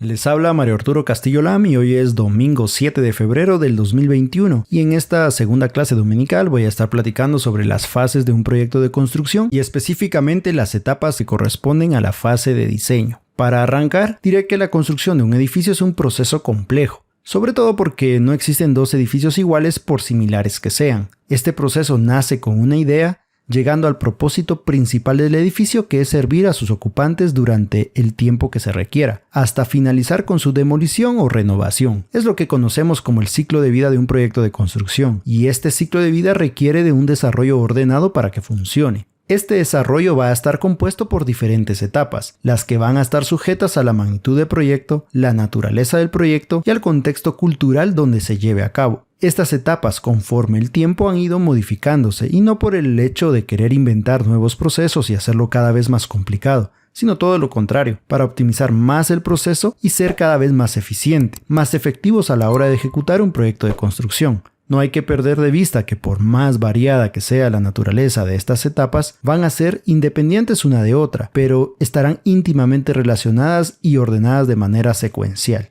Les habla Mario Arturo Castillo Lam y hoy es domingo 7 de febrero del 2021 y en esta segunda clase dominical voy a estar platicando sobre las fases de un proyecto de construcción y específicamente las etapas que corresponden a la fase de diseño. Para arrancar, diré que la construcción de un edificio es un proceso complejo, sobre todo porque no existen dos edificios iguales por similares que sean. Este proceso nace con una idea, llegando al propósito principal del edificio, que es servir a sus ocupantes durante el tiempo que se requiera, hasta finalizar con su demolición o renovación. Es lo que conocemos como el ciclo de vida de un proyecto de construcción, y este ciclo de vida requiere de un desarrollo ordenado para que funcione. Este desarrollo va a estar compuesto por diferentes etapas, las que van a estar sujetas a la magnitud del proyecto, la naturaleza del proyecto y al contexto cultural donde se lleve a cabo. Estas etapas conforme el tiempo han ido modificándose y no por el hecho de querer inventar nuevos procesos y hacerlo cada vez más complicado, sino todo lo contrario, para optimizar más el proceso y ser cada vez más eficiente, más efectivos a la hora de ejecutar un proyecto de construcción. No hay que perder de vista que por más variada que sea la naturaleza de estas etapas, van a ser independientes una de otra, pero estarán íntimamente relacionadas y ordenadas de manera secuencial.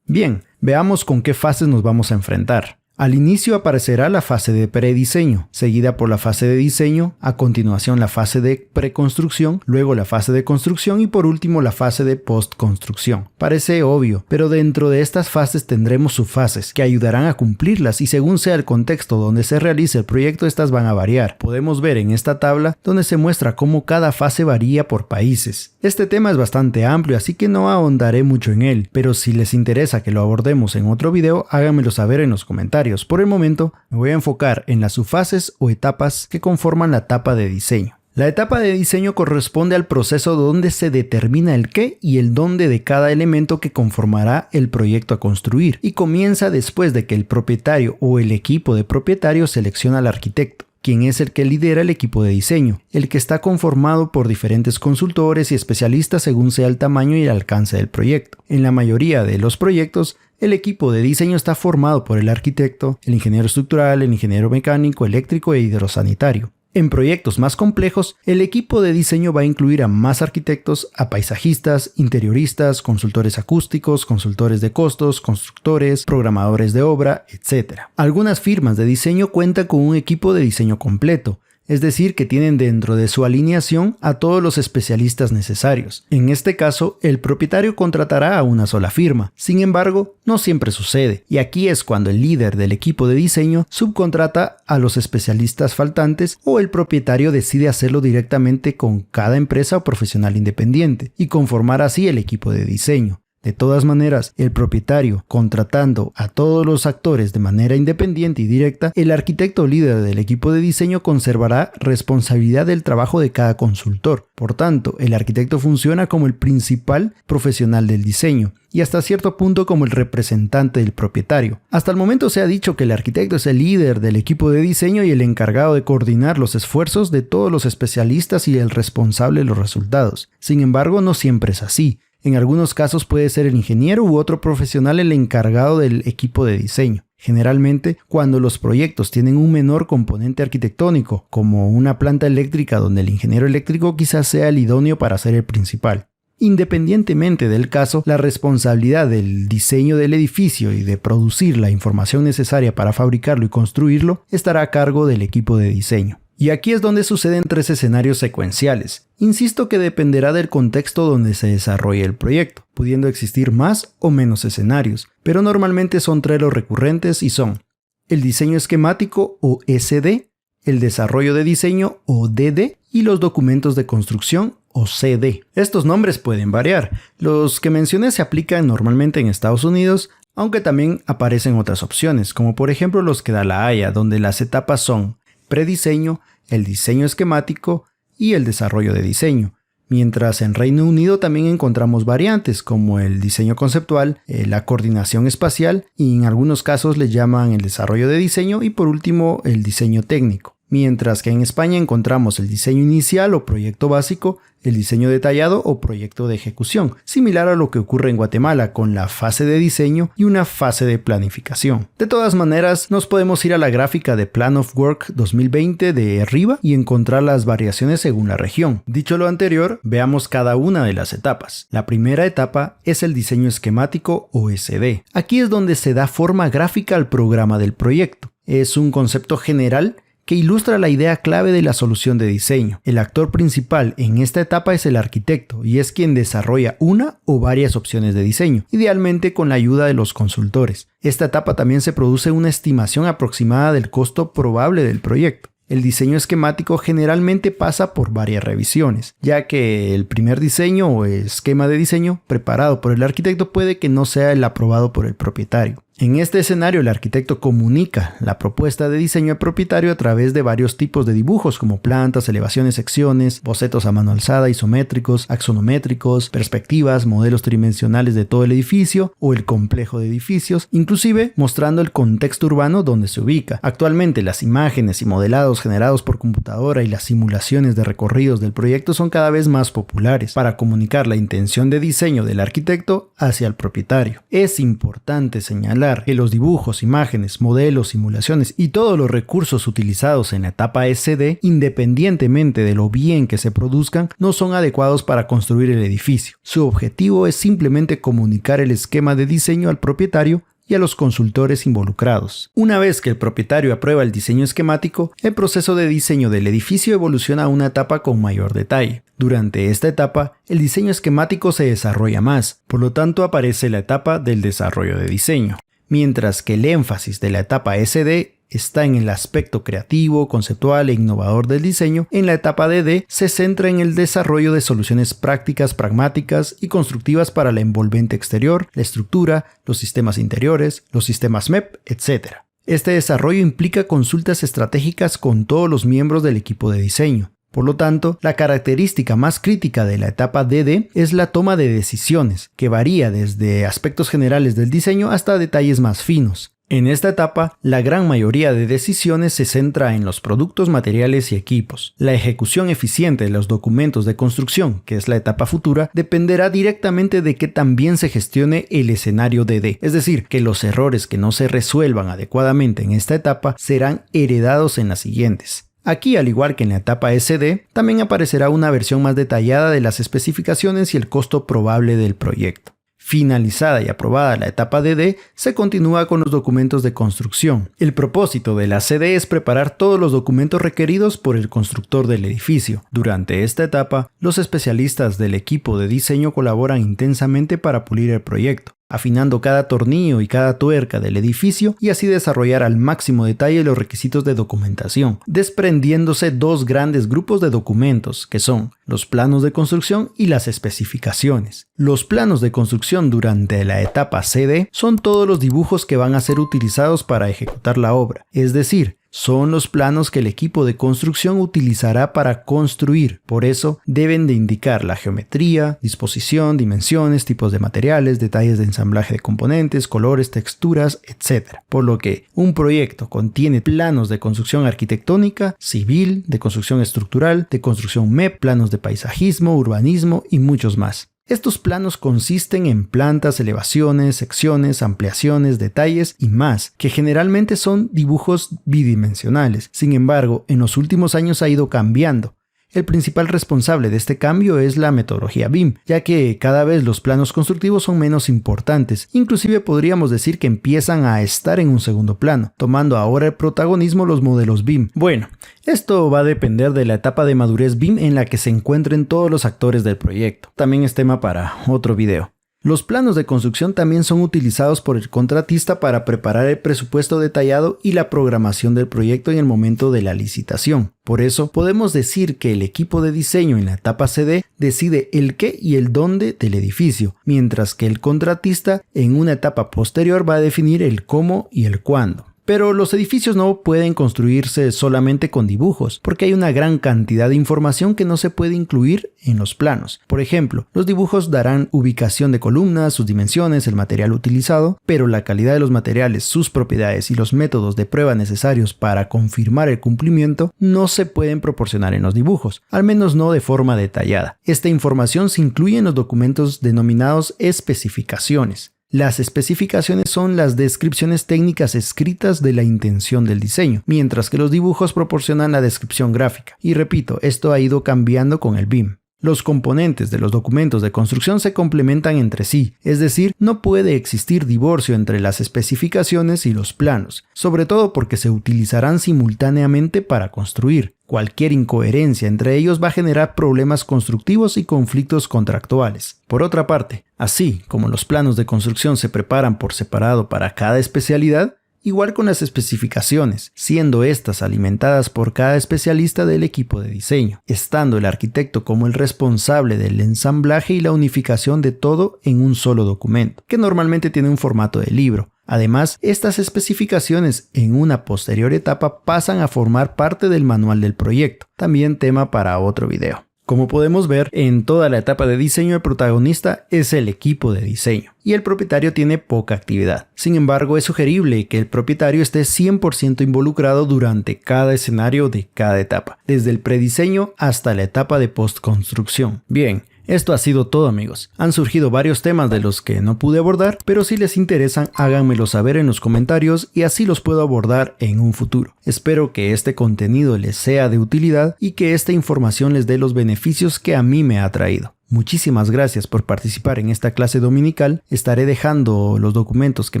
Bien, veamos con qué fases nos vamos a enfrentar. Al inicio aparecerá la fase de prediseño, seguida por la fase de diseño, a continuación la fase de preconstrucción, luego la fase de construcción y por último la fase de postconstrucción. Parece obvio, pero dentro de estas fases tendremos subfases que ayudarán a cumplirlas y según sea el contexto donde se realice el proyecto, estas van a variar. Podemos ver en esta tabla donde se muestra cómo cada fase varía por países. Este tema es bastante amplio, así que no ahondaré mucho en él, pero si les interesa que lo abordemos en otro video, háganmelo saber en los comentarios. Por el momento, me voy a enfocar en las subfases o etapas que conforman la etapa de diseño. La etapa de diseño corresponde al proceso donde se determina el qué y el dónde de cada elemento que conformará el proyecto a construir, y comienza después de que el propietario o el equipo de propietarios selecciona al arquitecto, quien es el que lidera el equipo de diseño, el que está conformado por diferentes consultores y especialistas según sea el tamaño y el alcance del proyecto. En la mayoría de los proyectos, el equipo de diseño está formado por el arquitecto, el ingeniero estructural, el ingeniero mecánico, eléctrico e hidrosanitario. En proyectos más complejos, el equipo de diseño va a incluir a más arquitectos, a paisajistas, interioristas, consultores acústicos, consultores de costos, constructores, programadores de obra, etc. Algunas firmas de diseño cuentan con un equipo de diseño completo, es decir, que tienen dentro de su alineación a todos los especialistas necesarios. En este caso, el propietario contratará a una sola firma. Sin embargo, no siempre sucede, y aquí es cuando el líder del equipo de diseño subcontrata a los especialistas faltantes o el propietario decide hacerlo directamente con cada empresa o profesional independiente y conformar así el equipo de diseño. De todas maneras, el propietario, contratando a todos los actores de manera independiente y directa, el arquitecto líder del equipo de diseño conservará responsabilidad del trabajo de cada consultor. Por tanto, el arquitecto funciona como el principal profesional del diseño y hasta cierto punto como el representante del propietario. Hasta el momento se ha dicho que el arquitecto es el líder del equipo de diseño y el encargado de coordinar los esfuerzos de todos los especialistas y el responsable de los resultados. Sin embargo, no siempre es así. En algunos casos puede ser el ingeniero u otro profesional el encargado del equipo de diseño. Generalmente, cuando los proyectos tienen un menor componente arquitectónico, como una planta eléctrica donde el ingeniero eléctrico quizás sea el idóneo para ser el principal. Independientemente del caso, la responsabilidad del diseño del edificio y de producir la información necesaria para fabricarlo y construirlo estará a cargo del equipo de diseño. Y aquí es donde suceden tres escenarios secuenciales. Insisto que dependerá del contexto donde se desarrolle el proyecto, pudiendo existir más o menos escenarios, pero normalmente son tres los recurrentes y son el diseño esquemático o SD, el desarrollo de diseño o DD y los documentos de construcción o CD. Estos nombres pueden variar. Los que mencioné se aplican normalmente en Estados Unidos, aunque también aparecen otras opciones, como por ejemplo los que da la Haya, donde las etapas son prediseño, el diseño esquemático y el desarrollo de diseño. Mientras en Reino Unido también encontramos variantes como el diseño conceptual, la coordinación espacial y en algunos casos le llaman el desarrollo de diseño y por último el diseño técnico. Mientras que en España encontramos el diseño inicial o proyecto básico, el diseño detallado o proyecto de ejecución, similar a lo que ocurre en Guatemala con la fase de diseño y una fase de planificación. De todas maneras, nos podemos ir a la gráfica de Plan of Work 2020 de arriba y encontrar las variaciones según la región. Dicho lo anterior, veamos cada una de las etapas. La primera etapa es el diseño esquemático o SD. Aquí es donde se da forma gráfica al programa del proyecto. Es un concepto general que ilustra la idea clave de la solución de diseño. El actor principal en esta etapa es el arquitecto y es quien desarrolla una o varias opciones de diseño, idealmente con la ayuda de los consultores. Esta etapa también se produce una estimación aproximada del costo probable del proyecto. El diseño esquemático generalmente pasa por varias revisiones, ya que el primer diseño o esquema de diseño preparado por el arquitecto puede que no sea el aprobado por el propietario. En este escenario, el arquitecto comunica la propuesta de diseño al propietario a través de varios tipos de dibujos como plantas, elevaciones, secciones, bocetos a mano alzada, isométricos, axonométricos, perspectivas, modelos tridimensionales de todo el edificio o el complejo de edificios, inclusive mostrando el contexto urbano donde se ubica. Actualmente, las imágenes y modelados generados por computadora y las simulaciones de recorridos del proyecto son cada vez más populares para comunicar la intención de diseño del arquitecto hacia el propietario. Es importante señalar que los dibujos, imágenes, modelos, simulaciones y todos los recursos utilizados en la etapa SD, independientemente de lo bien que se produzcan, no son adecuados para construir el edificio. Su objetivo es simplemente comunicar el esquema de diseño al propietario y a los consultores involucrados. Una vez que el propietario aprueba el diseño esquemático, el proceso de diseño del edificio evoluciona a una etapa con mayor detalle. Durante esta etapa, el diseño esquemático se desarrolla más, por lo tanto aparece la etapa del desarrollo de diseño. Mientras que el énfasis de la etapa SD está en el aspecto creativo, conceptual e innovador del diseño, en la etapa DD se centra en el desarrollo de soluciones prácticas, pragmáticas y constructivas para la envolvente exterior, la estructura, los sistemas interiores, los sistemas MEP, etc. Este desarrollo implica consultas estratégicas con todos los miembros del equipo de diseño. Por lo tanto, la característica más crítica de la etapa DD es la toma de decisiones, que varía desde aspectos generales del diseño hasta detalles más finos. En esta etapa, la gran mayoría de decisiones se centra en los productos, materiales y equipos. La ejecución eficiente de los documentos de construcción, que es la etapa futura, dependerá directamente de que también se gestione el escenario DD, es decir, que los errores que no se resuelvan adecuadamente en esta etapa serán heredados en las siguientes. Aquí, al igual que en la etapa SD, también aparecerá una versión más detallada de las especificaciones y el costo probable del proyecto. Finalizada y aprobada la etapa DD, se continúa con los documentos de construcción. El propósito de la CD es preparar todos los documentos requeridos por el constructor del edificio. Durante esta etapa, los especialistas del equipo de diseño colaboran intensamente para pulir el proyecto, afinando cada tornillo y cada tuerca del edificio y así desarrollar al máximo detalle los requisitos de documentación, desprendiéndose dos grandes grupos de documentos, que son los planos de construcción y las especificaciones. Los planos de construcción durante la etapa CD son todos los dibujos que van a ser utilizados para ejecutar la obra, es decir, son los planos que el equipo de construcción utilizará para construir. Por eso deben de indicar la geometría, disposición, dimensiones, tipos de materiales, detalles de ensamblaje de componentes, colores, texturas, etc. Por lo que un proyecto contiene planos de construcción arquitectónica, civil, de construcción estructural, de construcción MEP, planos de paisajismo, urbanismo y muchos más. Estos planos consisten en plantas, elevaciones, secciones, ampliaciones, detalles y más, que generalmente son dibujos bidimensionales. Sin embargo, en los últimos años ha ido cambiando. El principal responsable de este cambio es la metodología BIM, ya que cada vez los planos constructivos son menos importantes, inclusive podríamos decir que empiezan a estar en un segundo plano, tomando ahora el protagonismo los modelos BIM. Bueno, esto va a depender de la etapa de madurez BIM en la que se encuentren todos los actores del proyecto. También es tema para otro video. Los planos de construcción también son utilizados por el contratista para preparar el presupuesto detallado y la programación del proyecto en el momento de la licitación. Por eso, podemos decir que el equipo de diseño en la etapa CD decide el qué y el dónde del edificio, mientras que el contratista en una etapa posterior va a definir el cómo y el cuándo. Pero los edificios no pueden construirse solamente con dibujos, porque hay una gran cantidad de información que no se puede incluir en los planos. Por ejemplo, los dibujos darán ubicación de columnas, sus dimensiones, el material utilizado, pero la calidad de los materiales, sus propiedades y los métodos de prueba necesarios para confirmar el cumplimiento no se pueden proporcionar en los dibujos, al menos no de forma detallada. Esta información se incluye en los documentos denominados especificaciones. Las especificaciones son las descripciones técnicas escritas de la intención del diseño, mientras que los dibujos proporcionan la descripción gráfica. Y repito, esto ha ido cambiando con el BIM. Los componentes de los documentos de construcción se complementan entre sí, es decir, no puede existir divorcio entre las especificaciones y los planos, sobre todo porque se utilizarán simultáneamente para construir. Cualquier incoherencia entre ellos va a generar problemas constructivos y conflictos contractuales. Por otra parte, así como los planos de construcción se preparan por separado para cada especialidad, igual con las especificaciones, siendo estas alimentadas por cada especialista del equipo de diseño, estando el arquitecto como el responsable del ensamblaje y la unificación de todo en un solo documento, que normalmente tiene un formato de libro. Además, estas especificaciones en una posterior etapa pasan a formar parte del manual del proyecto, también tema para otro video. Como podemos ver, en toda la etapa de diseño el protagonista es el equipo de diseño y el propietario tiene poca actividad. Sin embargo, es sugerible que el propietario esté 100% involucrado durante cada escenario de cada etapa, desde el prediseño hasta la etapa de postconstrucción. Bien, esto ha sido todo, amigos. Han surgido varios temas de los que no pude abordar, pero si les interesan háganmelo saber en los comentarios y así los puedo abordar en un futuro. Espero que este contenido les sea de utilidad y que esta información les dé los beneficios que a mí me ha traído. Muchísimas gracias por participar en esta clase dominical. Estaré dejando los documentos que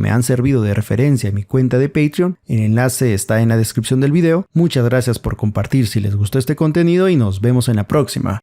me han servido de referencia en mi cuenta de Patreon. El enlace está en la descripción del video. Muchas gracias por compartir si les gustó este contenido y nos vemos en la próxima.